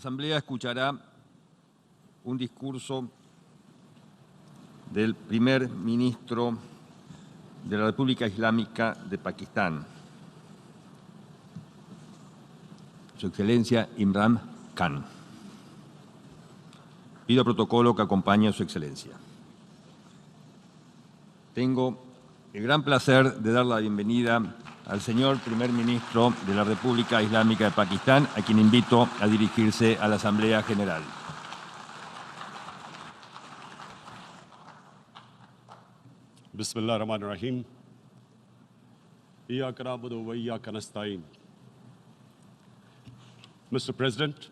Asamblea escuchará un discurso del primer ministro de la República Islámica de Pakistán, Su Excelencia Imran Khan. Pido protocolo que acompañe a Su Excelencia. Tengo el gran placer de dar la bienvenida al señor primer ministro de la República Islámica de Pakistán, a quien invito a dirigirse a la Asamblea General. Bismillahirrahmanirrahim. Iyyaka na'budu wa iyyaka nasta'in. Mr. President,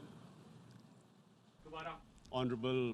Honorable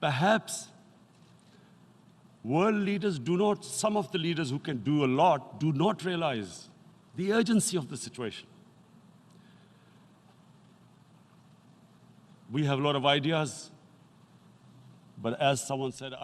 perhaps world leaders do not, some of the leaders who can do a lot, do not realize the urgency of the situation. We have a lot of ideas, but as someone said,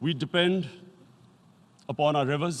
We depend upon our rivers.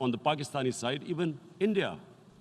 on the Pakistani side, even India.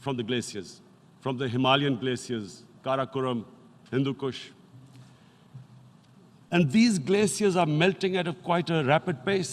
From the glaciers, from the Himalayan glaciers, Karakoram, Hindu Kush. And these glaciers are melting at quite a rapid pace.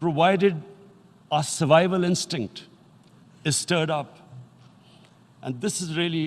Provided our survival instinct is stirred up, and this is really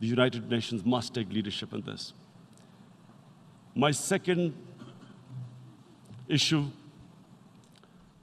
The United Nations must take leadership in this. My second issue,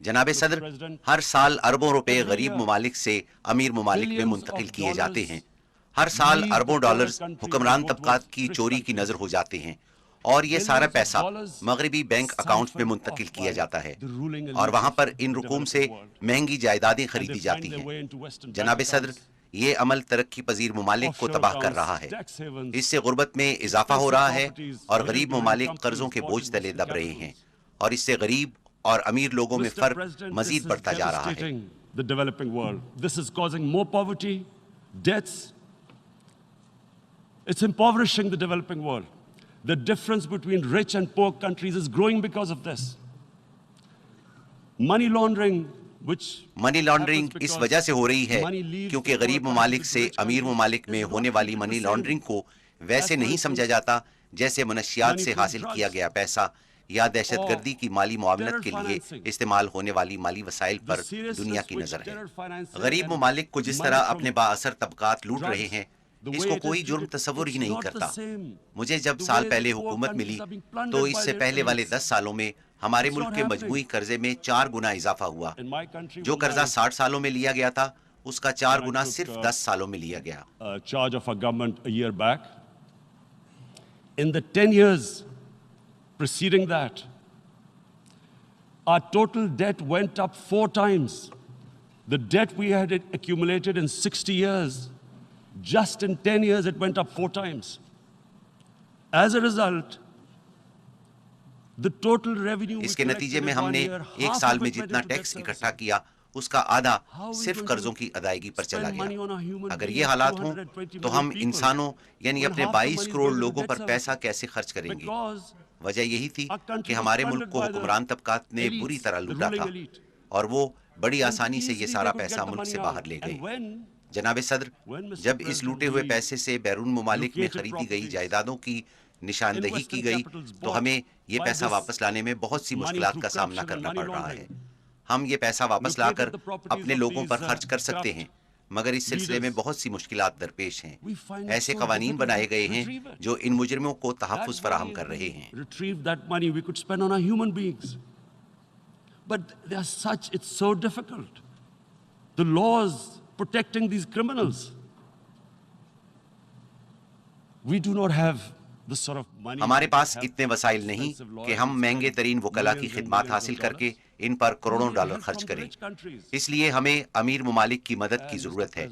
جناب صدر، ہر سال اربوں روپے غریب ممالک سے امیر ممالک میں منتقل کیے جاتے ہیں. ہر سال اربوں ڈالرز حکمران طبقات کی چوری کی نظر ہو جاتے ہیں، اور یہ سارا پیسہ مغربی بینک اکاؤنٹس میں منتقل کیا جاتا ہے، اور وہاں پر ان رقوم سے مہنگی جائیدادیں خریدی جاتی ہیں. جناب صدر، یہ عمل ترقی پذیر ممالک کو تباہ کر رہا ہے. اس سے غربت میں اضافہ ہو رہا ہے اور غریب ممالک قرضوں کے بوجھ تلے دب رہے ہیں، اور اس سے غریب اور امیر لوگوں میں فرق مزید بڑھتا جا رہا ہے. The developing world. This is causing more poverty, deaths. It's impoverishing the developing world. The difference between rich and poor countries is growing because of this. Money laundering, which money laundering اس وجہ سے ہو رہی ہے کیونکہ غریب ممالک سے امیر ممالک میں ہونے والی منی لانڈرنگ کو ویسے نہیں سمجھا جاتا جیسے منشیات سے حاصل کیا گیا پیسہ یا دہشت گردی کی مالی معاونت کے لیے استعمال ہونے والی مالی وسائل پر دنیا کی نظر ہے. غریب ممالک کو جس طرح اپنے بااثر طبقات لوٹ رہے ہیں، اس کو کوئی جرم تصور ہی نہیں کرتا. مجھے جب سال پہلے حکومت ملی تو اس سے پہلے والے 10 سالوں میں ہمارے ملک کے مجموعی قرضے میں 4 گنا اضافہ ہوا. جو قرضہ 60 سالوں میں لیا گیا تھا، اس کا 4 گنا صرف 10 سالوں میں لیا گیا. charge of our government a year back. In the 10 years preceding that, our total debt went up 4 times. The debt we had accumulated in 60 years, just in 10 years it went up 4 times. As a result, the total revenue اس کے نتیجے میں ہم نے ایک سال میں جتنا tax اکٹھا کیا اس کا آدھا صرف قرضوں کی ادائیگی پر چلا گیا. اگر یہ حالات ہوں تو ہم انسانوں یعنی اپنے 22 کروڑ لوگوں پر پیسہ کیسے خرچ کریں گے؟ وجہ یہی تھی کہ ہمارے ملک کو حکمران طبقات نے بری طرح لوٹا تھا، اور وہ بڑی آسانی سے یہ سارا پیسہ ملک سے باہر لے گئے. جناب صدر، جب اس لوٹے ہوئے پیسے سے بیرون ممالک میں خریدی گئی جائیدادوں کی نشاندہی کی گئی تو ہمیں یہ پیسہ واپس لانے میں بہت سی مشکلات کا سامنا کرنا پڑ رہا ہے. ہم یہ پیسہ واپس لا کر اپنے لوگوں پر خرچ کر سکتے ہیں، مگر اس سلسلے میں بہت سی مشکلات درپیش ہیں. ایسے قوانین بنائے گئے ہیں جو ان مجرموں کو تحفظ فراہم کر رہے ہیں. Retrieve that money we could spend on our human beings. But they are such, it's so difficult. The laws protecting these criminals. We do not have this sort of money. ہمارے پاس اتنے وسائل نہیں کہ ہم مہنگے ترین وکلا کی خدمات حاصل کر کے ان پر کروڑوں ڈالر خرچ کریں. اس لیے ہمیں امیر ممالک کی مدد کی ضرورت ہے.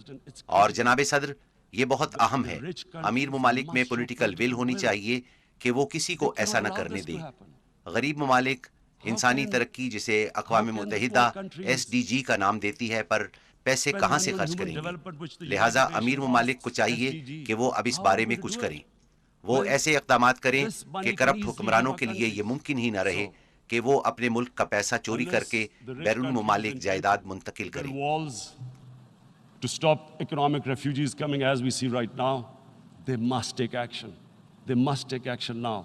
اور جناب صدر، یہ بہت اہم ہے، امیر ممالک میں پولیٹیکل ول ہونی چاہیے کہ وہ کسی کو ایسا نہ کرنے دیں. غریب ممالک انسانی ترقی جسے اقوام متحدہ SDG کا نام دیتی ہے پر پیسے کہاں سے خرچ کریں گے؟ لہٰذا امیر ممالک کو چاہیے کہ وہ اب اس بارے میں کچھ کریں. وہ ایسے اقدامات کریں کہ کرپٹ حکمرانوں کے لیے یہ ممکن ہی نہ رہے کہ وہ اپنے ملک کا پیسہ چوری کر کے بیرون ممالک جائیداد منتقل کریں. To stop economic refugees coming as we see right now, they must take action. They must take action now.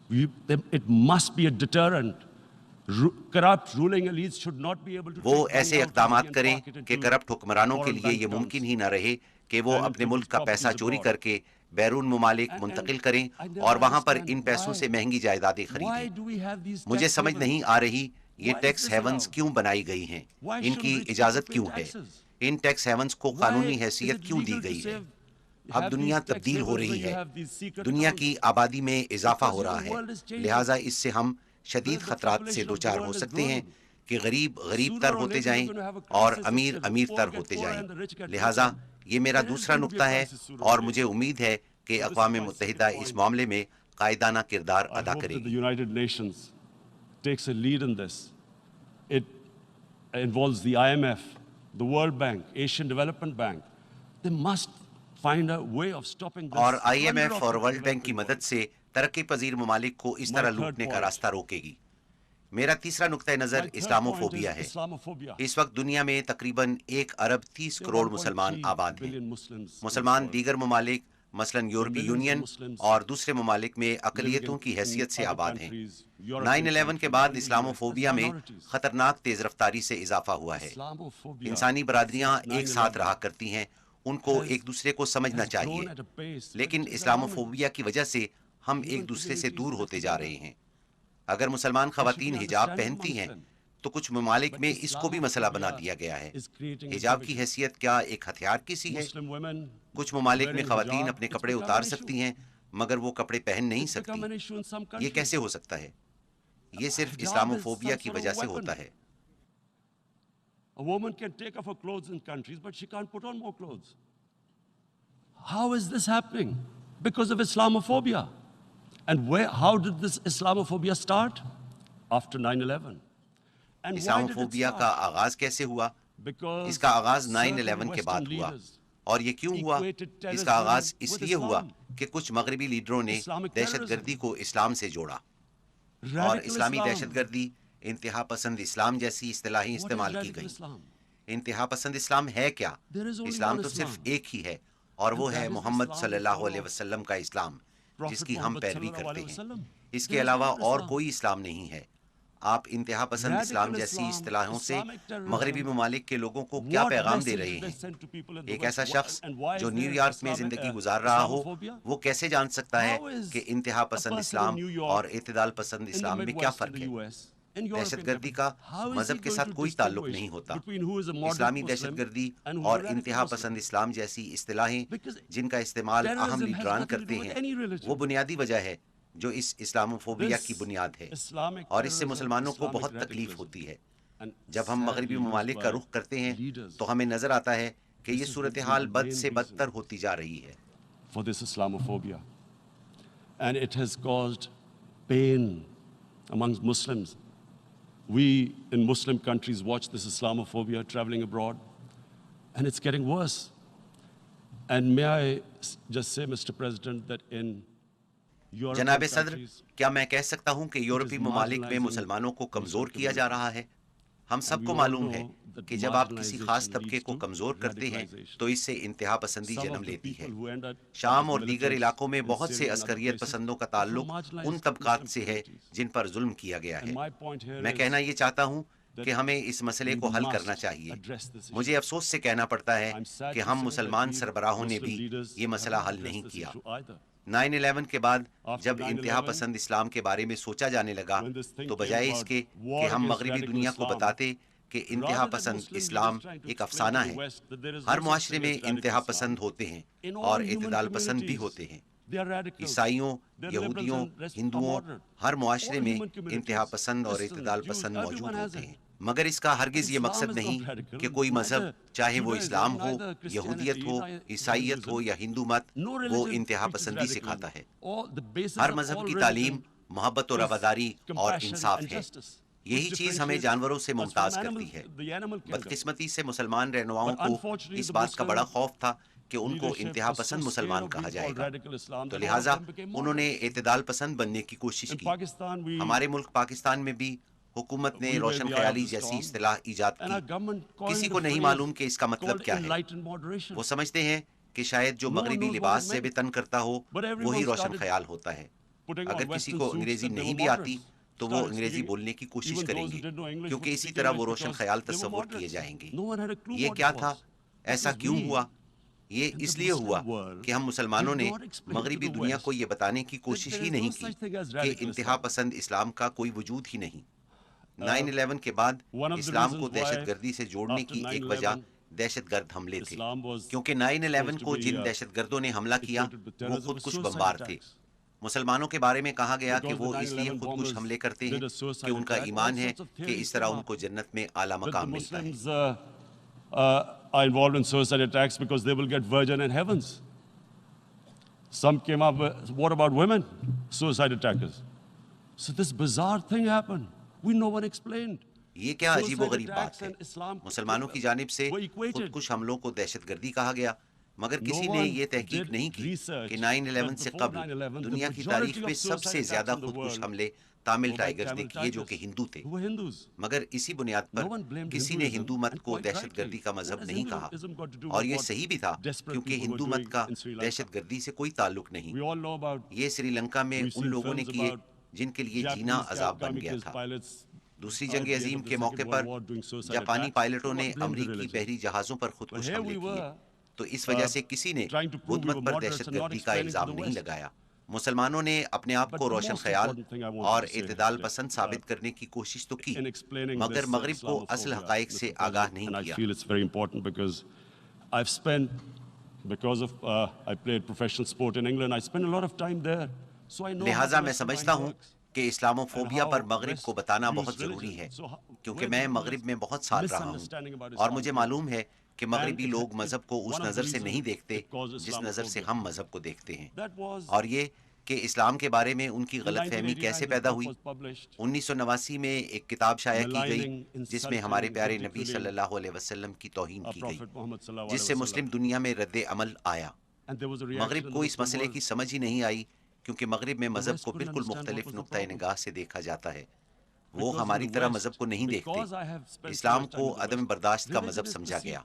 It must be a deterrent. Corrupt ruling elites should not be able to. وہ ایسے اقدامات کریں کہ corrupt حکمرانوں کے لیے یہ ممکن ہی نہ رہے کہ وہ اپنے ملک کا پیسہ چوری کر کے بیرون ممالک منتقل کریں اور وہاں پر ان پیسوں سے مہنگی جائیدادیں خریدیں. مجھے سمجھ نہیں آ رہی یہ ٹیکس ہیونز کیوں بنائی گئی ہیں، ان کی اجازت کیوں ہے، ان ٹیکس ہیونز کو قانونی حیثیت کیوں دی گئی ہے. اب دنیا تبدیل ہو رہی ہے، دنیا کی آبادی میں اضافہ ہو رہا ہے، لہٰذا اس سے ہم شدید خطرات سے دوچار ہو سکتے ہیں کہ غریب غریب تر ہوتے جائیں اور امیر امیر تر ہوتے جائیں. لہٰذا یہ میرا دوسرا نقطہ ہے اور مجھے امید ہے کہ اقوام متحدہ اس معاملے میں قائدانہ کردار ادا کرے گی. The United Nations takes a lead in this. It involves the IMF, the World Bank, Asian Development Bank. They must find a way of stopping this. اور IMF اور ورلڈ بینک کی مدد سے ترقی پذیر ممالک کو اس طرح لوٹنے کا راستہ روکے گی. میرا تیسرا نقطہ نظر اسلاموفوبیا ہے. اس وقت دنیا میں تقریباً 1 ارب 30 کروڑ مسلمان آباد ہیں. مسلمان دیگر ممالک مثلاً یورپی یونین اور دوسرے ممالک میں اقلیتوں کی حیثیت سے آباد ہیں. 9/11 کے بعد اسلاموفوبیا میں خطرناک تیز رفتاری سے اضافہ ہوا ہے. انسانی برادریاں ایک ساتھ رہا کرتی ہیں، ان کو ایک دوسرے کو سمجھنا چاہیے، لیکن اسلاموفوبیا کی وجہ سے ہم ایک دوسرے سے دور ہوتے جا رہے ہیں. اگر مسلمان خواتین حجاب پہنتی ہیں تو کچھ ممالک میں اس کو بھی مسئلہ بنا دیا گیا ہے۔ حجاب کی حیثیت کیا ایک ہتھیار کی سی ہے؟ کچھ ممالک میں خواتین اپنے کپڑے اتار سکتی ہیں مگر وہ کپڑے پہن نہیں سکتی۔ یہ کیسے ہو سکتا ہے؟ یہ صرف اسلاموفوبیا کی وجہ سے ہوتا ہے۔ A woman can take off her clothes in countries, but she can't put on more clothes. How is this happening? Because of Islamophobia. And how did this Islamophobia start? After 9/11. And Islamophobia کا آغاز کیسے ہوا؟ اس کا آغاز 9/11 کے بعد ہوا۔ اور یہ کیوں ہوا؟ اس کا آغاز اس لیے ہوا کہ کچھ مغربی لیڈروں نے دہشت گردی کو اسلام سے جوڑا، اور اسلامی دہشت گردی، انتہا پسند اسلام جیسی اصطلاحیں استعمال کی گئیں۔ انتہا پسند اسلام ہے کیا؟ اسلام تو صرف ایک ہی ہے، اور وہ ہے محمد صلی اللہ علیہ وسلم کا اسلام، جس کی ہم پیروی کرتے ہیں۔ اس کے علاوہ اور کوئی اسلام نہیں ہے۔ آپ انتہا پسند اسلام جیسی اصطلاحوں سے مغربی ممالک کے لوگوں کو کیا پیغام دے رہے ہیں؟ ایک ایسا شخص جو نیو یارک میں زندگی گزار رہا ہو، وہ کیسے جان سکتا ہے کہ انتہا پسند اسلام اور اعتدال پسند اسلام میں کیا فرق ہے؟ دہشت گردی کا مذہب کے ساتھ کوئی تعلق نہیں ہوتا۔ اسلامی دہشت گردی اور انتہا پسند اسلام جیسی اصطلاحیں جن کا استعمال اہم لیڈران کرتے ہیں، وہ بنیادی وجہ ہے جو اس اسلاموفوبیا کی بنیاد ہے، اور اس سے مسلمانوں کو بہت تکلیف ہوتی ہے۔ جب ہم مغربی ممالک کا رخ کرتے ہیں تو ہمیں نظر آتا ہے کہ یہ صورتحال بد سے بدتر ہوتی جا رہی ہے۔ For this Islamophobia, and it has caused pain amongst Muslims. We in Muslim countries watch this Islamophobia traveling abroad, and it's getting worse. And may I just say, Mr. President, that in جناب صدر، کیا میں کہہ سکتا ہوں کہ یورپی ممالک میں مسلمانوں کو کمزور کیا جا رہا ہے؟ ہم سب کو معلوم ہے کہ جب آپ کسی خاص طبقے کو کمزور کرتے ہیں تو اس سے انتہا پسندی جنم لیتی ہے۔ شام اور دیگر علاقوں میں بہت سے عسکریت پسندوں کا تعلق ان طبقات سے ہے جن پر ظلم کیا گیا ہے۔ میں کہنا یہ چاہتا ہوں کہ ہمیں اس مسئلے کو حل کرنا چاہیے۔ مجھے افسوس سے کہنا پڑتا ہے کہ ہم مسلمان سربراہوں نے بھی یہ مسئلہ حل نہیں کیا۔ 9/11 کے بعد جب انتہا پسند اسلام کے بارے میں سوچا جانے لگا تو بجائے اس کے کہ ہم مغربی دنیا کو بتاتے کہ انتہا پسند اسلام ایک افسانہ ہے، ہر معاشرے میں انتہا پسند ہوتے ہیں اور اعتدال پسند بھی ہوتے ہیں۔ عیسائیوں، یہودیوں، ہندوؤں، ہر معاشرے میں انتہا پسند اور اعتدال پسند موجود ہوتے ہیں، مگر اس کا ہرگز یہ مقصد نہیں کہ کوئی مذہب، چاہے وہ اسلام ہو، یہودیت ہو، عیسائیت ہو یا ہندو مت، وہ انتہا پسندی سکھاتا ہے۔ ہر مذہب کی تعلیم محبت و رواداری اور انصاف ہے۔ یہی چیز ہمیں جانوروں سے ممتاز کرتی ہے۔ بدقسمتی سے مسلمان رہنماؤں کو اس بات کا بڑا خوف تھا کہ ان کو انتہا پسند مسلمان کہا جائے گا، تو لہٰذا انہوں نے اعتدال پسند بننے کی کوشش کی۔ ہمارے ملک پاکستان میں بھی حکومت نے روشن خیالی جیسی اصطلاح ایجاد کی۔ کسی کو نہیں معلوم کہ اس کا مطلب کیا ہے۔ وہ سمجھتے ہیں کہ شاید جو مغربی لباس سے بھی تن کرتا ہو وہی روشن خیال ہوتا ہے۔ اگر کسی کو انگریزی نہیں بھی آتی تو وہ انگریزی بولنے کی کوشش کریں گے، کیونکہ اسی طرح وہ روشن خیال تصور کیے جائیں گے۔ یہ کیا تھا؟ ایسا کیوں ہوا؟ یہ اس لیے ہوا کہ ہم مسلمانوں نے مغربی دنیا کو یہ بتانے کی کوشش ہی نہیں کی کہ انتہا پسند اسلام کا کوئی وجود ہی نہیں۔ 9/11 کے بعد اسلام کو دہشت گردی سے جوڑنے کی ایک وجہ دہشت گرد حملے تھے، کیونکہ 9/11 کو جن دہشت گردوں نے حملہ کیا وہ خود کش بمبار تھے۔ مسلمانوں کے بارے میں کہا گیا کہ وہ اس لیے خود کش حملے کرتے ہیں کہ ان کا ایمان ہے کہ اس طرح ان کو جنت میں اعلیٰ مقام ملتا ہے۔ Are involved in suicide attacks because they will get virgin in heavens. Some came up with, what about women? Suicide attackers. So this bizarre thing happened. No one explained. یہ کیا عجیب و غریب بات ہے؟ مسلمانوں کی جانب سے خود کش حملوں کو دہشت گردی کہا گیا، مگر کسی نے یہ تحقیق نہیں کی کہ 9/11 سے قبل دنیا کی تاریخ میں سب سے زیادہ خود کش حملے تامل ٹائیگرز نے کیے جو کہ ہندو تھے، مگر اسی بنیاد پر کسی نے ہندو مت کو دہشت گردی کا مذہب نہیں کہا، اور یہ صحیح بھی تھا کیونکہ ہندو مت کا دہشت گردی سے کوئی تعلق نہیں۔ یہ سری لنکا میں ان لوگوں نے کیے جن کے لیے جینا عذاب بن گیا تھا۔ دوسری جنگ عظیم کے موقع پر جاپانی پائلٹوں نے امریکی بحری جہازوں پر خود کش حملے کیے، تو اس وجہ سے کسی نے بدھ مت پر دہشت گردی کا الزام نہیں لگایا۔ مسلمانوں نے اپنے آپ کو روشن خیال اور اعتدال پسند ثابت کرنے کی کوشش تو کی، مگر مغرب کو اصل حقائق سے آگاہ نہیں کیا۔ لہٰذا میں سمجھتا ہوں کہ اسلام فوبیا پر مغرب کو بتانا بہت ضروری ہے، کیونکہ میں مغرب میں بہت سال رہا ہوں اور مجھے معلوم ہے کہ مغربی لوگ مذہب کو اس نظر سے نہیں دیکھتے جس نظر سے ہم مذہب کو دیکھتے ہیں، اور یہ کہ اسلام کے بارے میں ان کی غلط فہمی کیسے پیدا ہوئی۔ 1989 میں ایک کتاب شائع کی گئی جس میں ہمارے پیارے نبی صلی اللہ علیہ وسلم کی توہین کی گئی، جس سے مسلم دنیا میں رد عمل آیا۔ مغرب کو اس مسئلے کی سمجھ ہی نہیں آئی، کیونکہ مغرب میں مذہب کو بالکل مختلف نقطۂ نگاہ سے دیکھا جاتا ہے۔ وہ ہماری طرح مذہب کو نہیں دیکھتے۔ اسلام کو عدم برداشت کا مذہب سمجھا گیا۔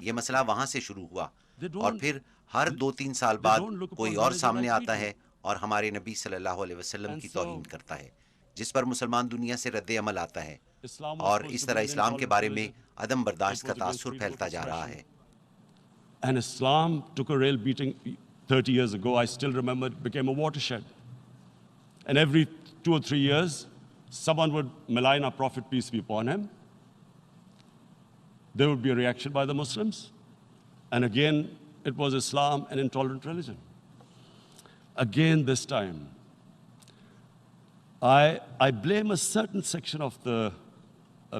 یہ مسئلہ وہاں سے شروع ہوا، اور پھر ہر 2-3 سال بعد کوئی اور سامنے آتا ہے اور ہمارے نبی صلی اللہ علیہ وسلم کی توہین کرتا ہے، جس پر مسلمان دنیا سے رد عمل آتا ہے، اور اس طرح اسلام کے بارے میں عدم برداشت کا تاثر پھیلتا جا رہا ہے۔ And Islam took a real beating 30 years ago. I still remember it became a watershed. And every 2 or 3 years, someone would malign our Prophet, peace be upon him. There would be a reaction by the Muslims. And again, it was Islam, an intolerant religion. Again, this time, I blame a certain section of the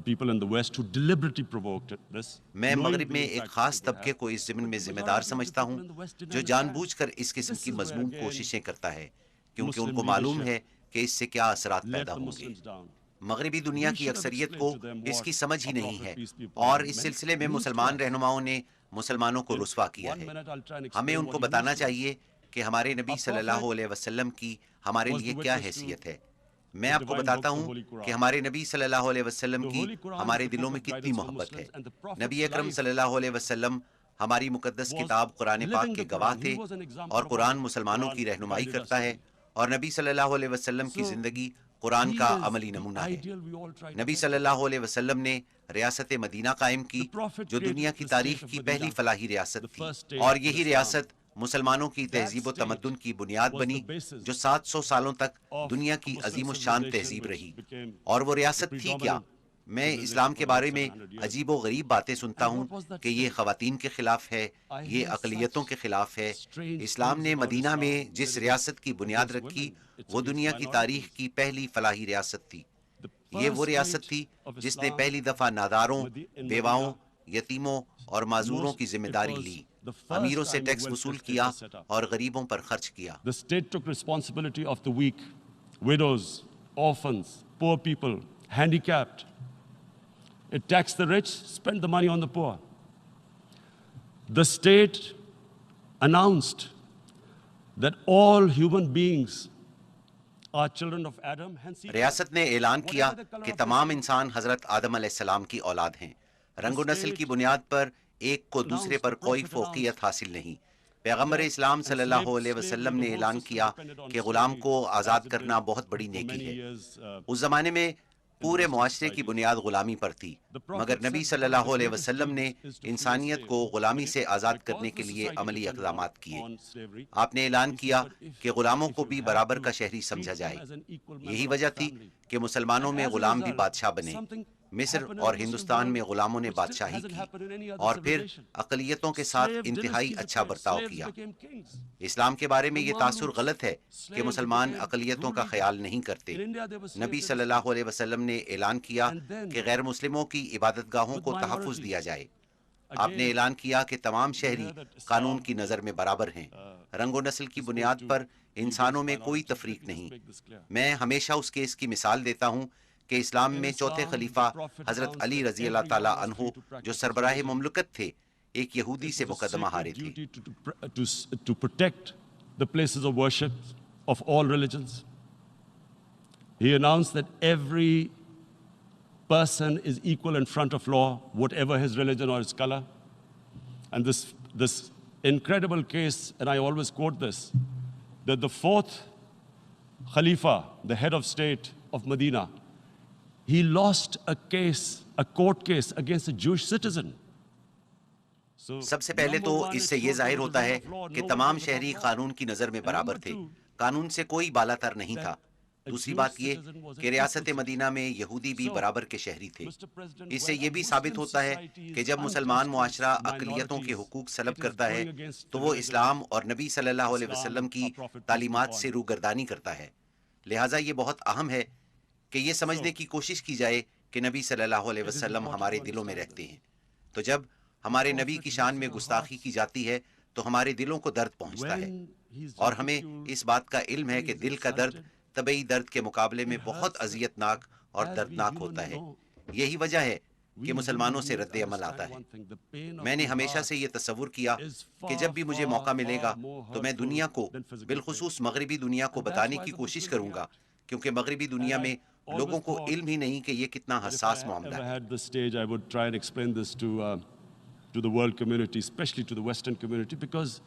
people in the West who deliberately provoked this. میں مغرب میں ایک خاص طبقے کو اس ضمن میں ذمہ دار سمجھتا ہوں جو جان بوجھ کر اس قسم کی مذموم کوششیں کرتا ہے، کیونکہ ان کو معلوم ہے کہ اس سے کیا اثرات پیدا ہوں گے۔ مغربی دنیا کی اکثریت کو اس کی سمجھ ہی نہیں ہے، اور اس سلسلے میں مسلمان رہنماؤں نے مسلمانوں کو رسوا کیا ہے۔ ہمیں ان کو بتانا چاہیے کہ ہمارے نبی صلی اللہ علیہ وسلم کی ہمارے لیے کیا حیثیت ہے۔ میں آپ کو بتاتا ہوں کہ ہمارے نبی صلی اللہ علیہ وسلم کی ہمارے دلوں میں کتنی محبت ہے۔ نبی اکرم صلی اللہ علیہ وسلم ہماری مقدس کتاب قرآن پاک کے گواہ تھے، اور قرآن مسلمانوں کی رہنمائی کرتا ہے، اور نبی صلی اللہ علیہ وسلم کی زندگی قرآن کا عملی نمونہ ہے۔ نبی صلی اللہ علیہ وسلم نے ریاست مدینہ قائم کی، جو دنیا کی تاریخ کی پہلی فلاحی ریاست تھی، اور یہی ریاست مسلمانوں کی تہذیب و تمدن کی بنیاد بنی، جو 700 سالوں تک دنیا کی عظیم الشان تہذیب رہی۔ اور وہ ریاست تھی کیا؟ میں اسلام کے بارے میں عجیب و غریب باتیں سنتا ہوں کہ یہ خواتین کے خلاف ہے، یہ اقلیتوں کے خلاف ہے۔ اسلام نے مدینہ میں جس ریاست کی بنیاد رکھی وہ دنیا کی تاریخ کی پہلی فلاحی ریاست تھی۔ یہ وہ ریاست تھی جس نے پہلی دفعہ ناداروں، بیواؤں، یتیموں اور معذوروں کی ذمہ داری لی، امیروں سے ٹیکس وصول کیا اور غریبوں پر خرچ کیا۔ The state took responsibility of the weak, widows, orphans, poor people, handicapped. It taxed the rich, spent the money on the poor. The state announced that all human beings are children of Adam. Hence, ریاست نے اعلان کیا کہ تمام انسان حضرت آدم علیہ السلام کی اولاد ہیں۔ رنگ و نسل کی بنیاد پر ایک کو دوسرے پر کوئی فوقیت حاصل نہیں۔ پیغمبر اسلام صلی اللہ علیہ وسلم نے اعلان کیا کہ غلام کو آزاد کرنا بہت بڑی نیکی ہے۔ اس زمانے میں پورے معاشرے کی بنیاد غلامی پر تھی، مگر نبی صلی اللہ علیہ وسلم نے انسانیت کو غلامی سے آزاد کرنے کے لیے عملی اقدامات کیے۔ آپ نے اعلان کیا کہ غلاموں کو بھی برابر کا شہری سمجھا جائے۔ یہی وجہ تھی کہ مسلمانوں میں غلام بھی بادشاہ بنے۔ مصر اور ہندوستان میں غلاموں نے بادشاہی کی، اور پھر اقلیتوں کے ساتھ انتہائی اچھا برتاؤ کیا۔ اسلام کے بارے میں یہ تاثر غلط ہے کہ مسلمان اقلیتوں کا خیال نہیں کرتے۔ نبی صلی اللہ علیہ وسلم نے اعلان کیا کہ غیر مسلموں کی عبادت گاہوں کو تحفظ دیا جائے۔ آپ نے اعلان کیا کہ تمام شہری قانون کی نظر میں برابر ہیں۔ رنگ و نسل کی بنیاد پر انسانوں میں کوئی تفریق نہیں۔ میں ہمیشہ اس کیس کی مثال دیتا ہوں کہ اسلام میں چوتھے خلیفہ حضرت علی رضی اللہ تعالیٰ عنہ جو سربراہ مملکت تھے، ایک یہودی سے مقدمہ ہارے تھے۔ to protect the places of worship of all religions. He announced that every person is equal in front of law, whatever his religion or his color. And this incredible case, and I always quote this, that the fourth Khalifa, the head of state of Medina, he lost a court case against a Jewish citizen. سب سے پہلے تو اس سے یہ ظاہر ہوتا ہے کہ تمام شہری قانون کی نظر میں برابر تھے، قانون سے کوئی بالا تر نہیں تھا۔ دوسری بات یہ کہ ریاست مدینہ میں یہودی بھی برابر کے شہری تھے۔ اس سے یہ بھی ثابت ہوتا ہے کہ جب مسلمان معاشرہ اقلیتوں کے حقوق سلب کرتا ہے تو وہ اسلام اور نبی صلی اللہ علیہ وسلم کی تعلیمات سے روگردانی کرتا ہے۔ لہٰذا یہ بہت اہم ہے کہ یہ سمجھنے کی کوشش کی جائے کہ نبی صلی اللہ علیہ وسلم ہمارے دلوں میں رہتے ہیں۔ تو جب ہمارے نبی کی شان میں گستاخی کی جاتی ہے تو ہمارے دلوں کو درد پہنچتا ہے، اور ہمیں اس بات کا علم ہے کہ دل کا درد طبعی درد کے مقابلے میں بہت اذیت ناک اور دردناک ہوتا ہے۔ یہی وجہ ہے کہ مسلمانوں سے رد عمل آتا ہے۔ میں نے ہمیشہ سے یہ تصور کیا کہ جب بھی مجھے موقع ملے گا تو میں دنیا کو، بالخصوص مغربی دنیا کو بتانے کی کوشش کروں گا، کیونکہ مغربی دنیا میں لوگوں کو علم ہی نہیں کہ یہ کتنا حساس معاملہ ہے۔ to the world community, especially to the Western community, because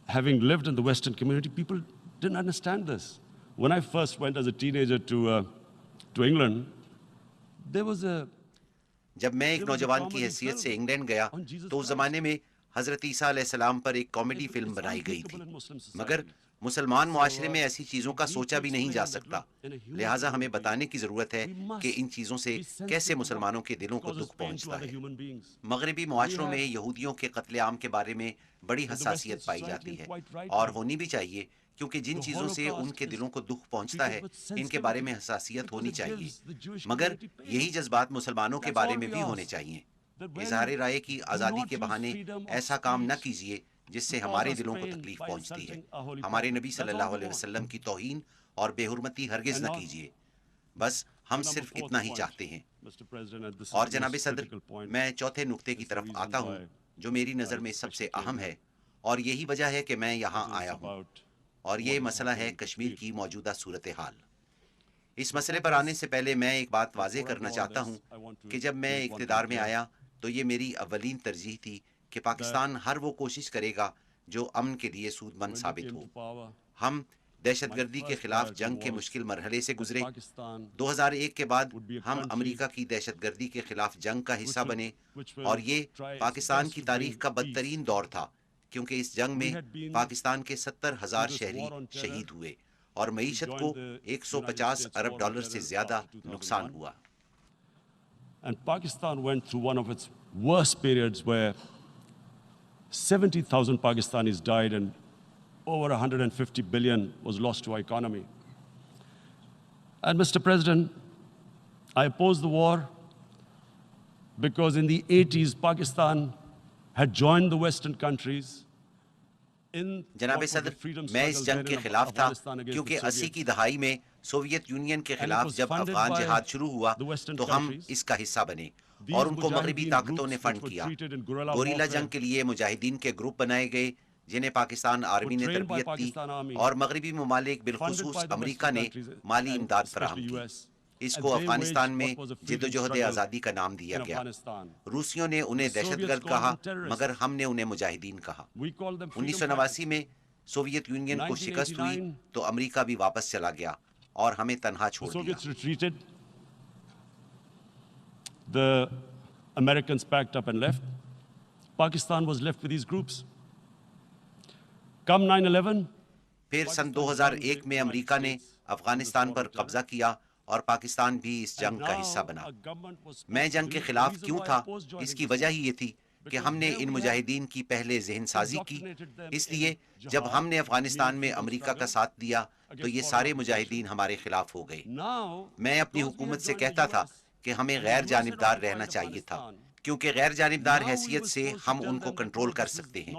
having lived in the Western community, people didn't understand this. When I first went as a teenager to England, there was a... جب میں ایک نوجوان کی حیثیت سے England گیا تو اس زمانے میں حضرت عیسیٰ علیہ السلام پر ایک کامیڈی فلم بنائی گئی تھی، مگر مسلمان معاشرے میں ایسی چیزوں کا سوچا بھی نہیں جا سکتا۔ لہٰذا ہمیں بتانے کی ضرورت ہے کہ ان چیزوں سے کیسے مسلمانوں کے دلوں کو دکھ پہنچتا ہے۔ مغربی معاشروں میں یہودیوں کے قتل عام کے بارے میں بڑی حساسیت پائی جاتی ہے، اور ہونی بھی چاہیے، کیونکہ جن چیزوں سے ان کے دلوں کو دکھ پہنچتا ہے ان کے بارے میں حساسیت ہونی چاہیے، مگر یہی جذبات مسلمانوں کے بارے میں بھی ہونے چاہیے۔ اظہار رائے کی آزادی کے بہانے ایسا کام نہ کیجیے جس سے ہمارے دلوں کو تکلیف پہنچتی ہے۔ ہمارے نبی صلی اللہ علیہ وسلم کی توہین اور بے حرمتی ہرگز نہ کیجیے۔ بس ہم صرف اتنا ہی چاہتے ہیں۔ اور جناب صدر، میں چوتھے نقطے کی طرف آتا ہوں جو میری نظر میں سب سے اہم ہے، اور یہی وجہ ہے کہ میں یہاں آیا ہوں، اور یہ مسئلہ ہے کشمیر کی موجودہ صورتحال۔ اس مسئلے پر آنے سے پہلے میں ایک بات واضح کرنا چاہتا ہوں کہ جب میں اقتدار میں آیا تو یہ میری اولین ترجیح تھی کہ پاکستان ہر وہ کوشش کرے گا جو امن کے لیے سود مند ثابت ہو۔ ہم دہشت گردی کے خلاف جنگ کے مشکل مرحلے سے گزرے۔ 2001 کے بعد ہم امریکہ کی دہشت گردی کے خلاف جنگ کا حصہ بنے، اور یہ پاکستان کی تاریخ کا بدترین دور تھا، کیونکہ اس جنگ میں پاکستان کے 70,000 شہری شہید ہوئے اور معیشت کو 150 ارب ڈالر سے زیادہ نقصان ہوا۔ And Pakistan went through one of its worst periods where 70,000 Pakistanis died and over 150 billion was lost to our economy. And Mr. President, I opposed the war because in the 80s Pakistan had joined the Western countries. جناب صدر، میں اس جنگ کے خلاف تھا کیونکہ 80 کی دہائی میں سوویت یونین کے خلاف جب افغان جہاد شروع ہوا تو ہم اس کا حصہ بنے، اور ان کو مغربی طاقتوں نے فنڈ کیا۔ گوریلا جنگ کے لیے مجاہدین کے گروپ بنائے گئے جنہیں پاکستان آرمی نے تربیت دی، اور مغربی ممالک بالخصوص امریکہ نے مالی امداد فراہم کی۔ اس کو افغانستان میں جدوجہد آزادی کا نام دیا گیا۔ روسیوں نے انہیں دہشت گرد کہا، مگر ہم نے انہیں مجاہدین کہا۔ 1989 میں سوویت یونین کو شکست ہوئی تو امریکہ بھی واپس چلا گیا اور ہمیں تنہا چھوڑ دیا۔ The Americans packed up and left. Pakistan was left with these groups. Come 9/11. پھر سن 2001 میں امریکہ نے افغانستان پر قبضہ کیا اور پاکستان بھی اس جنگ کا حصہ بنا۔ میں جنگ کے خلاف کیوں تھا؟ اس کی وجہ ہی یہ تھی کہ ہم نے ان مجاہدین کی پہلے ذہن سازی کی، اس لیے جب ہم نے افغانستان میں امریکہ کا ساتھ دیا تو یہ سارے مجاہدین ہمارے خلاف ہو گئے۔ میں اپنی حکومت سے کہتا تھا کہ ہمیں غیر جانبدار رہنا چاہیے تھا، کیونکہ غیر جانبدار حیثیت سے ہم ان کو کنٹرول کر سکتے ہیں،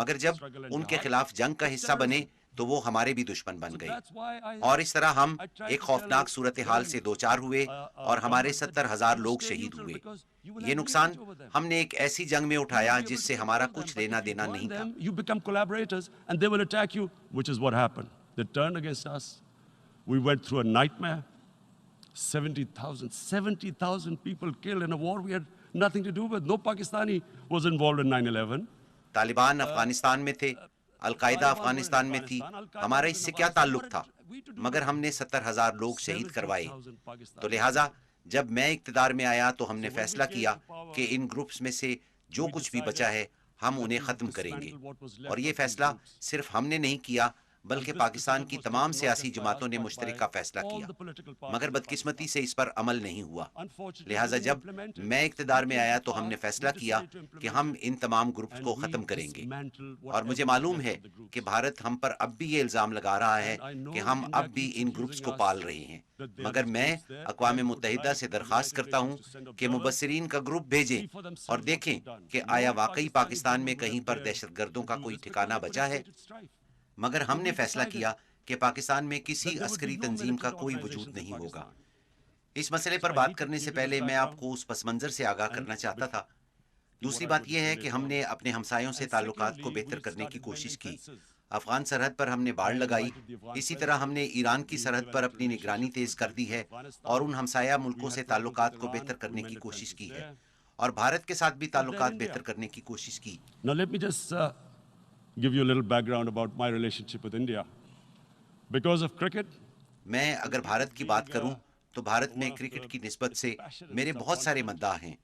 مگر جب ان کے خلاف جنگ کا حصہ بنے تو وہ ہمارے بھی دشمن بن گئے، اور اس طرح ہم ایک خوفناک صورتحال سے دوچار ہوئے اور ہمارے 70,000 لوگ شہید ہوئے۔ یہ نقصان ہم نے ایک ایسی جنگ میں اٹھایا جس سے ہمارا کچھ لینا دینا نہیں تھا۔ You become collaborators and they will attack you, which is what happened. They turned against us. We went through a nightmare. 70,000 people killed in a war we had nothing to do with. No Pakistani was involved in 9/11. Taliban Afghanistan میں تھے، القاعدہ افغانستان میں تھی، ہمارا اس سے کیا تعلق تھا؟ مگر ہم نے 70,000 لوگ شہید کروائے۔ تو لہٰذا جب میں اقتدار میں آیا تو ہم نے فیصلہ کیا کہ ان گروپس میں سے جو کچھ بھی بچا ہے ہم انہیں ختم کریں گے، اور یہ فیصلہ صرف ہم نے نہیں کیا بلکہ پاکستان کی تمام سیاسی جماعتوں نے مشترکہ فیصلہ کیا، مگر بدقسمتی سے اس پر عمل نہیں ہوا۔ لہٰذا جب میں اقتدار میں آیا تو ہم نے فیصلہ کیا کہ ہم ان تمام گروپس کو ختم کریں گے، اور مجھے معلوم ہے کہ بھارت ہم پر اب بھی یہ الزام لگا رہا ہے کہ ہم اب بھی ان گروپس کو پال رہے ہیں، مگر میں اقوام متحدہ سے درخواست کرتا ہوں کہ مبصرین کا گروپ بھیجیں اور دیکھیں کہ آیا واقعی پاکستان میں کہیں پر دہشت گردوں کا کوئی ٹھکانہ بچا ہے۔ مگر ہم نے فیصلہ کیا کہ پاکستان میں کسی عسکری تنظیم کا کوئی وجود نہیں ہوگا۔ اس مسئلے پر بات کرنے سے پہلے میں آپ کو اس پس منظر سے آگاہ کرنا چاہتا تھا۔ دوسری بات یہ ہے کہ ہم نے اپنے ہمسایوں سے تعلقات کو بہتر کرنے کی کوشش کی۔ افغان سرحد پر ہم نے باڑ لگائی، اسی طرح ہم نے ایران کی سرحد پر اپنی نگرانی تیز کر دی ہے اور ان ہمسایہ ملکوں سے تعلقات کو بہتر کرنے کی کوشش کی ہے، اور بھارت کے ساتھ بھی تعلقات بہتر کرنے کی کوشش کی۔ Now let me just give you a little background about my relationship with India. Because of cricket, میں اگر بھارت کی بات کروں تو بھارت میں کرکٹ کی نسبت سے میرے بہت سارے مداح ہیں۔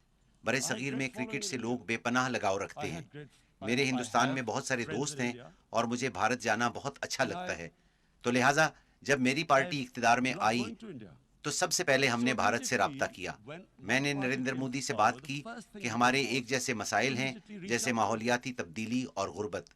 برِ صغیر میں کرکٹ سے لوگ بے پناہ لگاؤ رکھتے ہیں۔ میرے ہندوستان میں بہت سارے دوست ہیں اور مجھے بھارت جانا بہت اچھا لگتا ہے، تو لہٰذا جب میری پارٹی اقتدار میں آئی تو سب سے پہلے ہم نے بھارت سے رابطہ کیا۔ میں نے نریندر مودی سے بات کی کہ ہمارے ایک جیسے مسائل ہیں، جیسے ماحولیاتی تبدیلی اور غربت،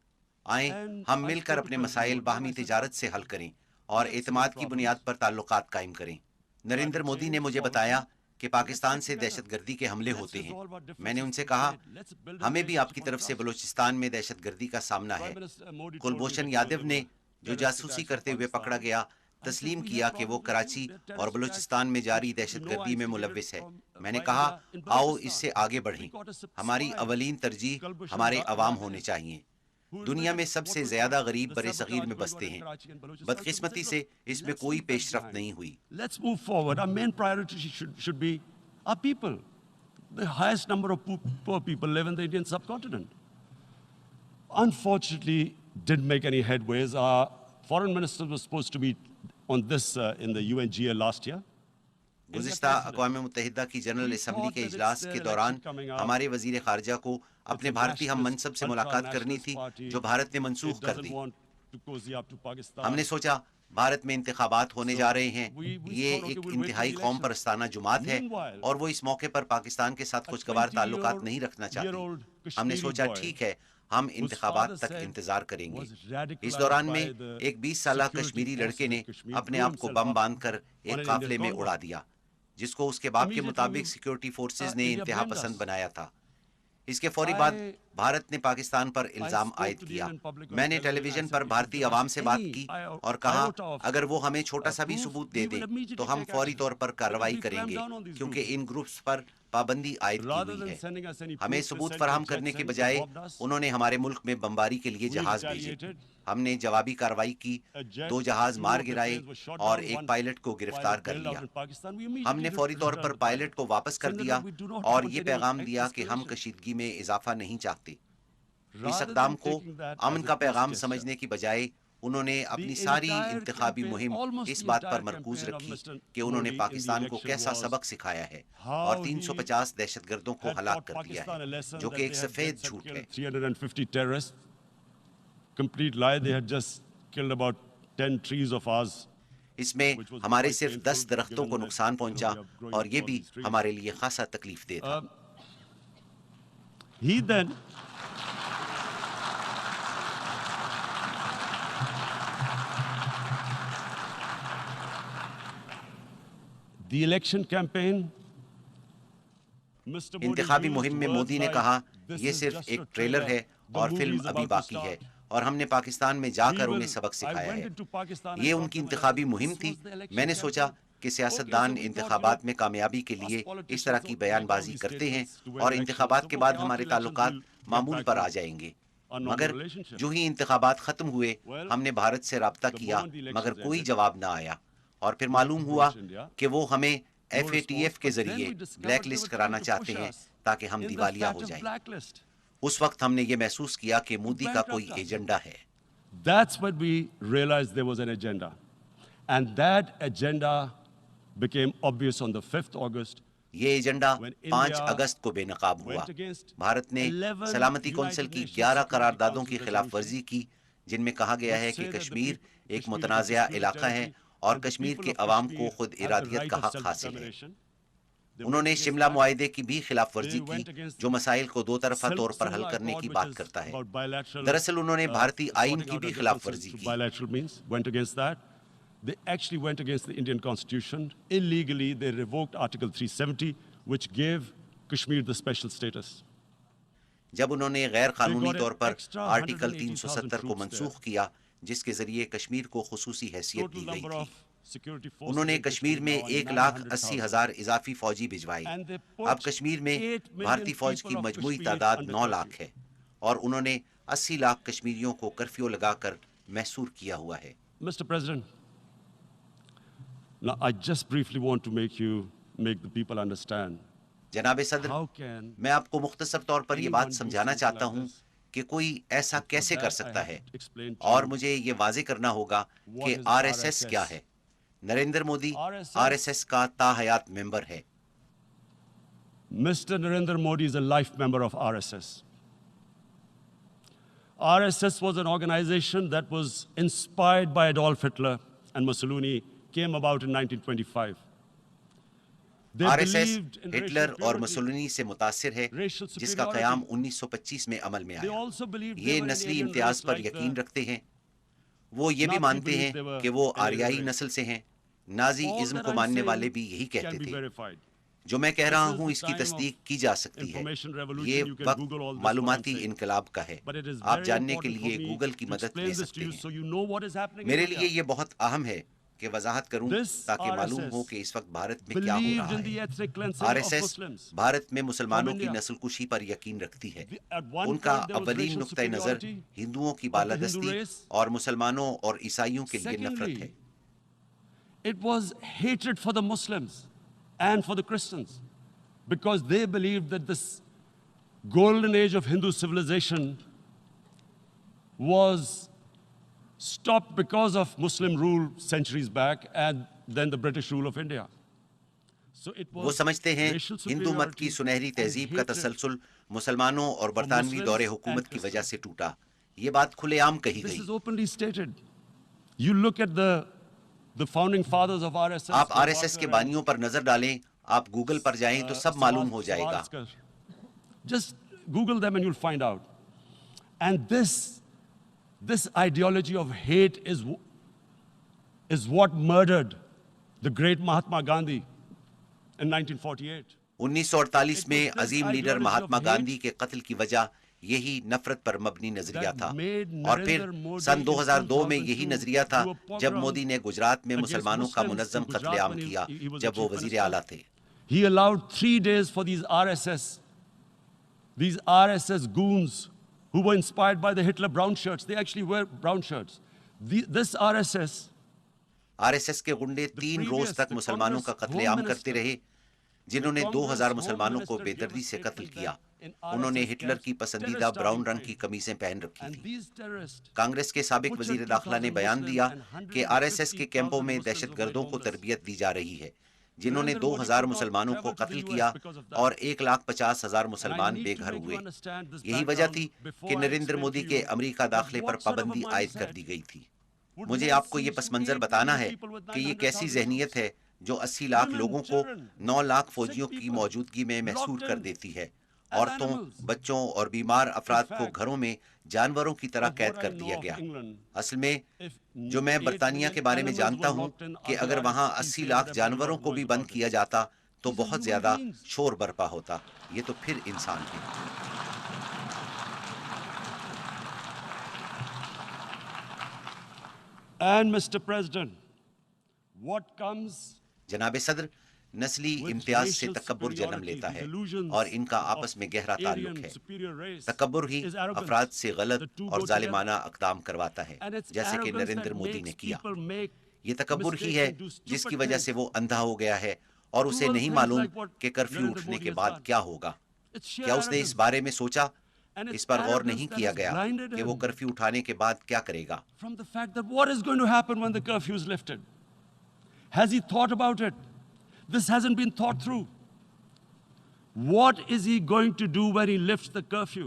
آئیں ہم مل کر اپنے مسائل باہمی تجارت سے حل کریں اور اعتماد کی بنیاد پر تعلقات قائم کریں۔ نریندر مودی نے مجھے بتایا کہ پاکستان سے دہشت گردی کے حملے ہوتے ہیں۔ میں نے ان سے کہا ہمیں بھی آپ کی طرف سے بلوچستان میں دہشت گردی کا سامنا ہے۔ کلبھوشن یادو نے جو جاسوسی کرتے ہوئے پکڑا گیا تسلیم کیا کہ وہ کراچی اور بلوچستان میں جاری دہشت گردی میں ملوث ہے۔ میں نے کہا آؤ اس سے آگے بڑھیں، ہماری اولین ترجیح ہمارے عوام ہونے چاہیے۔ دنیا میں سب سے زیادہ غریب برِ صغیر میں بستے ہیں، بدقسمتی سے اس میں کوئی پیش رفت نہیں ہوئی۔ Let's move forward. Our main priority should be our people. The highest number of poor people live in the Indian subcontinent. Unfortunately, didn't make any headways. Our foreign minister was supposed to be on this in the UNGA last year. گزشتہ اقوام متحدہ کی general assembly کے اجلاس کے دوران ہمارے وزیر خارجہ کو اپنے بھارتی ہم منصب سے ملاقات کرنی تھی جو بھارت نے منسوخ کر دی۔ ہم نے سوچا بھارت میں انتخابات ہونے جا رہے ہیں، یہ ایک انتہائی قوم پرستانہ جماعت ہے اور وہ اس موقع پر پاکستان کے ساتھ خوشگوار تعلقات نہیں رکھنا چاہتے۔ ہم نے سوچا ٹھیک ہے ہم انتخابات تک انتظار کریں گے۔ اس دوران میں ایک 20 سالہ کشمیری لڑکے نے اپنے آپ کو بم باندھ کر ایک قافلے میں اڑا دیا، جس کو اس کے باپ کے مطابق سیکیورٹی فورسز نے انتہا پسند بنایا تھا۔ اس کے فوری بعد بھارت نے پاکستان پر الزام عائد کیا۔ میں نے ٹیلی ویژن پر بھارتی عوام سے بات کی اور کہا اگر وہ ہمیں چھوٹا سا بھی ثبوت دے دیں تو ہم فوری طور پر کارروائی کریں گے، کیونکہ ان گروپس پر پابندی عائد کی ہوئی ہے۔ ہمیں ثبوت فراہم کرنے کے بجائے انہوں نے ہمارے ملک میں بمباری کے لیے جہاز بھیجے۔ ہم نے جوابی کارروائی کی، 2 جہاز مار گرائے اور ایک پائلٹ کو گرفتار کر لیا۔ ہم نے فوری طور پر پائلٹ کو واپس کر دیا اور یہ پیغام دیا کہ ہم کشیدگی میں اضافہ نہیں چاہتے۔ اس اقدام کو امن کا پیغام سمجھنے کی بجائے انہوں نے اپنی ساری انتخابی مہم اس بات پر مرکوز رکھی کہ انہوں نے پاکستان کو کیسا سبق سکھایا ہے اور 350 دہشت گردوں کو ہلاک کر دیا ہے، جو کہ ایک سفید جھوٹ ہے۔ 350 terrorists, complete lie. They had just killed about 10 trees of ours. اس میں ہمارے صرف 10 درختوں کو نقصان پہنچا اور یہ بھی ہمارے لیے خاصا تکلیف دہ تھا۔ He then the election campaign, انتخابی مہم میں مودی نے کہا یہ صرف ایک ٹریلر ہے اور فلم ابھی باقی ہے اور ہم نے پاکستان میں جا کر انہیں سبق سکھایا ہے۔ یہ ان کی انتخابی مہم تھی۔ میں نے سوچا کہ سیاستدان انتخابات میں کامیابی کے لیے اس طرح کی بیان بازی کرتے ہیں اور انتخابات کے بعد ہمارے تعلقات معمول پر آ جائیں گے، مگر جو ہی انتخابات ختم ہوئے ہم نے بھارت سے رابطہ کیا مگر کوئی جواب نہ آیا، اور پھر معلوم ہوا کہ وہ ہمیں FATF کے ذریعے بلیک لسٹ کرانا چاہتے ہیں تاکہ ہم دیوالیہ ہو جائیں۔ اس وقت ہم نے یہ محسوس کیا کہ مودی کا کوئی ایجنڈا ہے۔ That's when we realized there was an agenda. And that agenda became obvious on the 5th August. یہ ایجنڈا 5 اگست کو بے نقاب ہوا۔ بھارت نے سلامتی کونسل کی 11 قراردادوں کی خلاف ورزی کی، جن میں کہا گیا ہے کہ کشمیر ایک متنازع علاقہ ہے اور کشمیر کے عوام کو خود ارادیت کا حق حاصل ہے۔ انہوں نے شملہ معاہدے کی بھی خلاف ورزی کی جو مسائل کو دو طرفہ طور پر حل کرنے کی بات کرتا ہے۔ دراصل انہوں نے بھارتی آئین کی بھی خلاف ورزی کی۔ They actually went against the Indian Constitution. Illegally, they revoked Article 370, which gave Kashmir the special status. جب انہوں نے غیر قانونی طور پر آرٹیکل 370 کو منسوخ کیا جس کے ذریعے کشمیر کو خصوصی حیثیت دی گئی تھی، انہوں نے کشمیر میں 1,80,000 اضافی فوجی بھجوائے۔ اب کشمیر میں بھارتی فوج کی مجموعی تعداد 9 لاکھ ہے اور انہوں نے 80 لاکھ کشمیریوں کو کرفیو لگا کر محصور کیا ہوا ہے۔ Mr. President, now I just briefly want to make the people understand. جناب صدر، میں آپ کو مختصر طور پر یہ بات سمجھانا چاہتا ہوں کہ کوئی ایسا کیسے کر سکتا ہے، اور مجھے یہ واضح کرنا ہوگا کہ آر ایس ایس کیا ہے۔ Narendra Modi R S S کا تاحیات ممبر ہے۔ Mr. Narendra Modi is a life member of RSS. RSS was an organization that was inspired by Adolf Hitler and Mussolini, came about in 1925. R S S Hitler اور Mussolini سے متاثر ہے جس کا قیام 1925 میں عمل میں آیا۔ یہ نسلی امتیاز پر یقین رکھتے ہیں۔ وہ یہ بھی مانتے ہیں کہ وہ آریائی نسل سے ہیں۔ نازی ازم کو ماننے والے بھی یہی کہتے تھے۔ جو میں کہہ رہا ہوں اس کی تصدیق کی جا سکتی ہے۔ یہ وقت معلوماتی انقلاب کا ہے۔ آپ جاننے کے لیے گوگل کی مدد لے سکتے ہیں۔ میرے لیے یہ بہت اہم ہے کہ وضاحت کروں تاکہ معلوم ہو کہ اس وقت بھارت میں کیا ہو رہا ہے۔ آر ایس ایس بھارت میں مسلمانوں کی نسل کشی پر یقین رکھتی ہے۔ ان کا اولین نقطۂ نظر ہندوؤں کی بالادستی اور مسلمانوں اور عیسائیوں کے لیے نفرت ہے۔ It was hatred for the Muslims and for the Christians because they believed that this golden age of Hindu civilization was stopped because of Muslim rule centuries back and then the British rule of India. وہ سمجھتے ہیں ہندو مت کی سنہری تہذیب کا تسلسل مسلمانوں اور برطانوی دور حکومت کی وجہ سے ٹوٹا۔ یہ بات کھلے عام کہی گئی۔ This is openly stated. You look at the founding fathers of RSS. آپ آر ایس ایس کے بانیوں پر نظر ڈالیں، آپ گوگل پر جائیں تو سب معلوم ہو جائے گا۔ Just Google them and you'll find out. And this ideology of hate is what murdered the great Mahatma Gandhi in 1948. 1948 میں عظیم لیڈر مہاتما گاندھی کے قتل کی وجہ یہی نفرت پر مبنی نظریہ تھا، اور پھر سن 2002 میں یہی نظریہ تھا جب مودی نے گجرات میں مسلمانوں کا منظم قتل عام کیا جب وہ وزیر اعلیٰ تھے۔ He allowed 3 days for these RSS goons who were inspired by the Hitler brown shirts. They actually wear brown shirts. This R S S کے گنڈے 3 روز تک مسلمانوں کا قتل عام کرتے رہے، جنہوں نے 2000 مسلمانوں کو بے دردی سے قتل کیا۔ انہوں نے ہٹلر کی پسندیدہ براؤن رنگ کی قمیصیں پہن رکھی تھی۔ کانگریس کے سابق وزیر داخلہ نے بیان دیا کہ آر ایس ایس کے کیمپوں میں دہشت گردوں کو تربیت دی جا رہی ہے، جنہوں نے 2000 مسلمانوں کو قتل کیا اور 1,50,000 مسلمان بے گھر ہوئے۔ یہی وجہ تھی کہ نریندر مودی کے امریکہ داخلے پر پابندی عائد کر دی گئی تھی۔ مجھے آپ کو یہ پس منظر بتانا ہے کہ یہ کیسی ذہنیت ہے جو 80 لاکھ لوگوں کو 9 لاکھ فوجیوں کی موجودگی میں محصور کر دیتی ہے۔ عورتوں، بچوں اور بیمار افراد کو گھروں میں جانوروں کی طرح قید کر دیا گیا۔ اصل میں جو میں برطانیہ کے بارے میں جانتا ہوں کہ اگر وہاں 80 لاکھ جانوروں کو بھی بند کیا جاتا تو بہت زیادہ شور برپا ہوتا۔ یہ تو پھر انسان ہے۔ And Mr. President, what comes جناب صدر، نسلی امتیاز سے تکبر جنم لیتا ہے اور ان کا آپس میں گہرا تعلق ہے۔ تکبر ہی افراد سے غلط اور ظالمانہ اقدام کرواتا ہے، جیسے کہ نریندر مودی نے کیا۔ یہ تکبر ہی ہے جس کی وجہ سے وہ اندھا ہو گیا ہے اور اسے نہیں معلوم کہ کرفیو اٹھنے کے بعد کیا ہوگا۔ کیا اس نے اس بارے میں سوچا؟ اس پر غور نہیں کیا گیا کہ وہ کرفیو اٹھانے کے بعد کیا کرے گا۔ from the fact that what is going to happen when the curfew is lifted? Has he thought about it? This hasn't been thought through. What is he going to do when he lifts the curfew?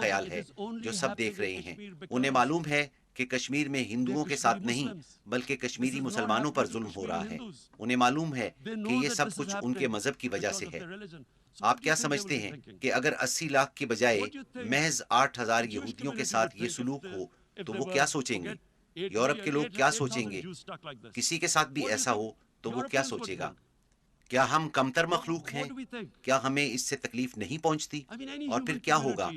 خیال ہے جو سب دیکھ رہے ہیں. انہیں معلوم ہے کہ کشمیر میں ہندوؤں کے ساتھ نہیں بلکہ کشمیری مسلمانوں پر ظلم ہو رہا ہے. انہیں معلوم ہے کہ یہ سب کچھ ان کے مذہب کی وجہ سے ہے. آپ کیا سمجھتے ہیں کہ اگر 80 لاکھ کی بجائے محض 8,000 یہودیوں کے ساتھ یہ سلوک ہو تو وہ کیا سوچیں گے؟ یورپ کے لوگ کیا سوچیں گے؟ کسی کے ساتھ بھی ایسا ہو تو وہ کیا سوچے گا؟ کیا ہم کمتر مخلوق ہیں؟ کیا ہمیں اس سے تکلیف نہیں پہنچتی؟ اور پھر کیا ہوگا؟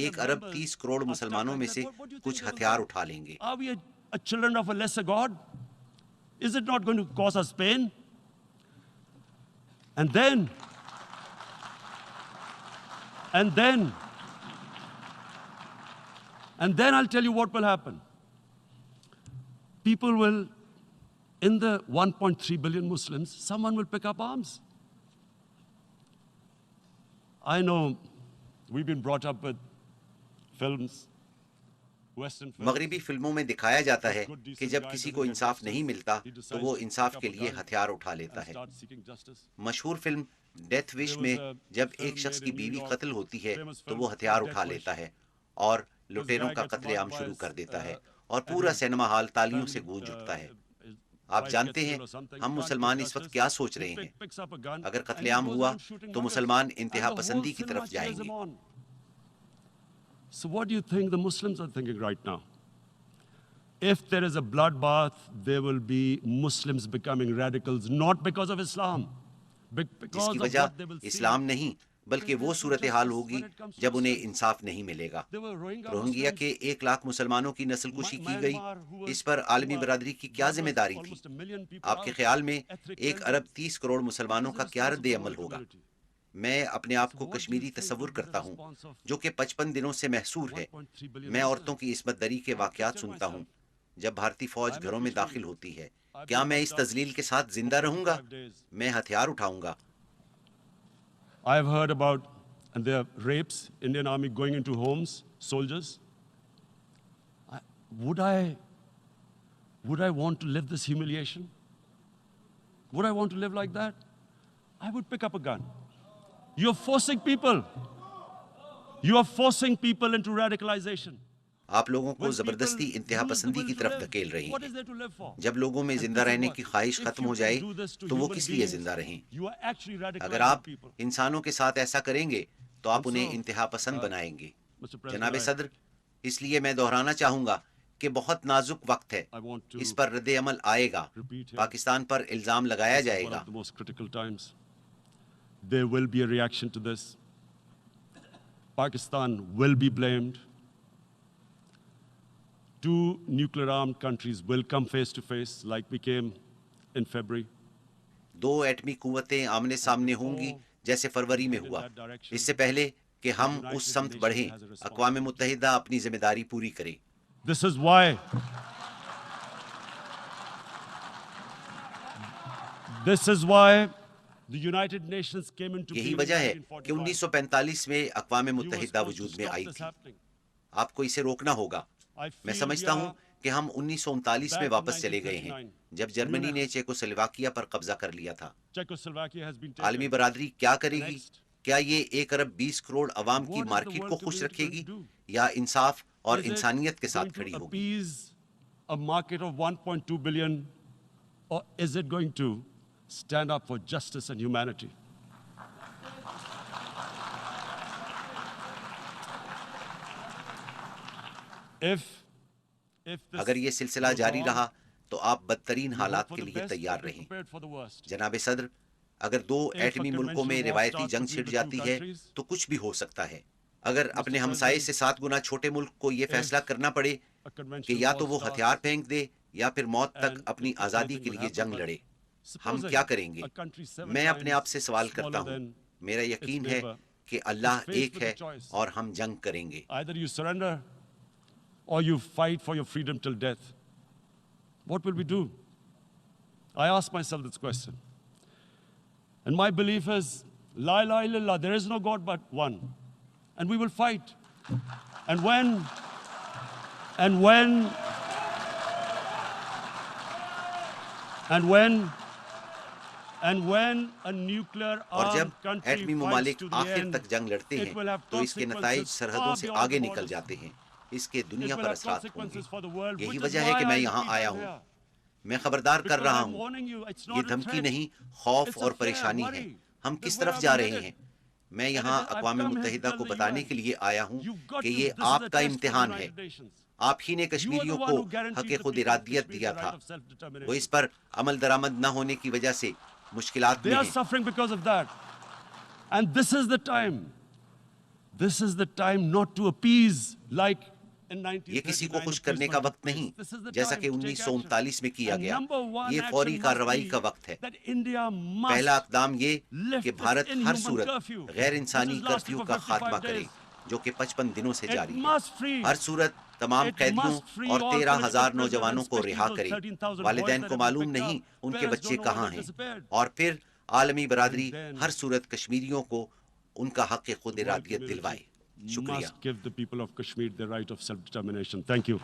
1 ارب 30 کروڑ مسلمانوں میں سے کچھ ہتھیار اٹھا لیں گے. Are we a children of a lesser God? Is it not going to cause us pain? And then I'll tell you what will happen. People will, in the 1.3 billion Muslims, someone will pick up arms. I know we've been brought up with films, Western films. مغربی فلموں میں دکھایا جاتا ہے کہ جب کسی کو انصاف نہیں ملتا تو وہ انصاف کے لیے ہتھیار اٹھا لیتا ہے. مشہور فلم ڈیتھ وش میں جب ایک شخص کی بیوی قتل ہوتی ہے تو وہ ہتھیار اٹھا لیتا ہے اور لٹیروں کا قتل عام شروع کر دیتا ہے اور پورا سینما ہال تالیوں سے گونج اٹھتا ہے. آپ جانتے ہیں ہم مسلمان اس وقت کیا سوچ رہے ہیں؟ اگر قتل عام ہوا تو مسلمان انتہا پسندی کی طرف جائیں گے. So what do you think the Muslims are thinking right now? If there is a bloodbath, there will be Muslims becoming radicals, not because of Islam, جس because کی of وجہ what they will see. اسلام نہیں بلکہ وہ صورتحال ہوگی جب انہیں انصاف نہیں ملے گا. روہنگیا کے 1 لاکھ مسلمانوں کی نسل کشی کی گئی. اس پر عالمی برادری کی کیا ذمہ داری تھی؟ آپ کے خیال میں 1 ارب 30 کروڑ مسلمانوں کا کیا رد عمل ہوگا؟ میں اپنے آپ کو کشمیری تصور کرتا ہوں جو کہ 55 دنوں سے محصور ہے. میں عورتوں کی عصمت دری کے واقعات سنتا ہوں جب بھارتی فوج گھروں میں داخل ہوتی ہے. کیا میں اس تذلیل کے ساتھ زندہ رہوں گا؟ میں ہتھیار اٹھاؤں گا. I've heard about, and there are rapes, Indian Army going into homes, soldiers. Would I want to live this humiliation? Would I want to live like that? I would pick up a gun. You're forcing people. You are forcing people into radicalization. آپ لوگوں کو زبردستی انتہا پسندی کی طرف دھکیل رہی ہیں. جب لوگوں میں زندہ رہنے کی خواہش ختم ہو جائے تو وہ کس لیے زندہ رہیں؟ اگر آپ انسانوں کے ساتھ ایسا کریں گے تو آپ انہیں انتہا پسند بنائیں گے. جناب صدر، اس لیے میں دہرانا چاہوں گا کہ بہت نازک وقت ہے. اس پر رد عمل آئے گا. پاکستان پر الزام لگایا جائے گا. There will be a reaction to this. Pakistan will be blamed. 2 nuclear-armed countries will come face to face like we came in February. 2 ایٹمی قوتیں آمنے سامنے ہوں گی جیسے فروری میں ہوا. اس سے پہلے کہ ہم اس سمت بڑھیں، اقوام متحدہ اپنی ذمہ داری پوری کرے. This is why the United Nations came into یہی being in وجہ ہے کہ 1945. 1945 میں اقوام متحدہ وجود میں آئی تھی. آپ کو اسے روکنا ہوگا. میں سمجھتا ہوں کہ ہم 1939 میں واپس چلے گئے ہیں جب جرمنی نے چیکوسلواکیہ پر قبضہ کر لیا تھا. عالمی برادری کیا کرے گی؟ کیا یہ 1 ارب 20 کروڑ عوام کی مارکیٹ کو خوش رکھے گی یا انصاف اور انسانیت کے ساتھ کھڑی ہوگی؟ A market of 1.2 billion, or is it going to stand up for justice and humanity? اگر یہ سلسلہ جاری رہا تو آپ بدترین حالات کے لیے تیار رہیں. جناب صدر، اگر 2 ایٹمی ملکوں میں روایتی جنگ چھڑ جاتی ہے تو کچھ بھی ہو سکتا ہے. اگر اپنے ہمسائے سے 7 گنا چھوٹے ملک کو یہ فیصلہ کرنا پڑے کہ یا تو وہ ہتھیار پھینک دے یا پھر موت تک اپنی آزادی کے لیے جنگ لڑے، ہم کیا کریں گے؟ میں اپنے آپ سے سوال کرتا ہوں. میرا یقین ہے کہ اللہ ایک ہے اور ہم جنگ کریں گے. Either you surrender or you fight for your freedom till death. What will we do? I ask myself this question. And my belief is, La ilaha illallah, there is no God but one. And we will fight. And when a nuclear اور جب armed country ایٹمی fights ممالک to the آخر end, تک جنگ لڑتے it ہیں will have تو اس کے toxic نتائج consequences سرحدوں far سے beyond آگے the نکل borders. جاتے ہیں. اس کے دنیا It will پر have اثرات ہوں consequences for the گے. world, یہی which is وجہ ہے why کہ میں I یہاں repeat آیا it ہوں. here. میں خبردار کر Because رہا I'm ہوں. warning you, it's یہ not a دھمکی threat. نہیں، خوف It's a اور fear, پریشانی ہے. worry. ہم That کس where طرف are جا we رہے headed? ہیں. میں And یہاں I've اقوام come here to متحدہ tell کو the بتانے UN, کے لیے آیا ہوں you've got کہ to, یہ this is آپ the کا test of the امتحان ہے. United Nations. آپ ہی نے You are the کشمیریوں one کو who guaranteed حق the خود people of ارادیت Kashmir دیا the تھا. right of self-determination. وہ اس پر عمل درآمد نہ ہونے کی وجہ سے مشکلات They میں are ہیں. suffering because of that. And this is the time. This is the time not to appease like in یہ کسی کو 1939 خوش کرنے کا appeasement وقت took place. نہیں، This is the جیسا time کہ to take action. 1939 میں کیا And گیا. number one یہ action فوری must کارروائی be کا وقت ہے. that India پہلا must اقدام یہ lift کہ its بھارت ہر inhuman صورت curfew, غیر which انسانی is lasting کرفیو for کا خاتمہ 55 کرے، days. جو کہ 55 دنوں سے It جاری ہے. must free. ہر صورت تمام It قیدیوں must free اور all 13,000 political prisoners, نوجوانوں کو especially رہا those کرے. 13,000 boys والدین that کو have been معلوم picked نہیں up. ان کے Parents بچے don't know where کہاں they ہیں. disappeared. اور پھر عالمی برادری And then ہر صورت کشمیریوں کو ان کا حق خود world ارادیت community دلوائے. شکریہ. must give the people of Kashmir the right of self-determination. Thank you.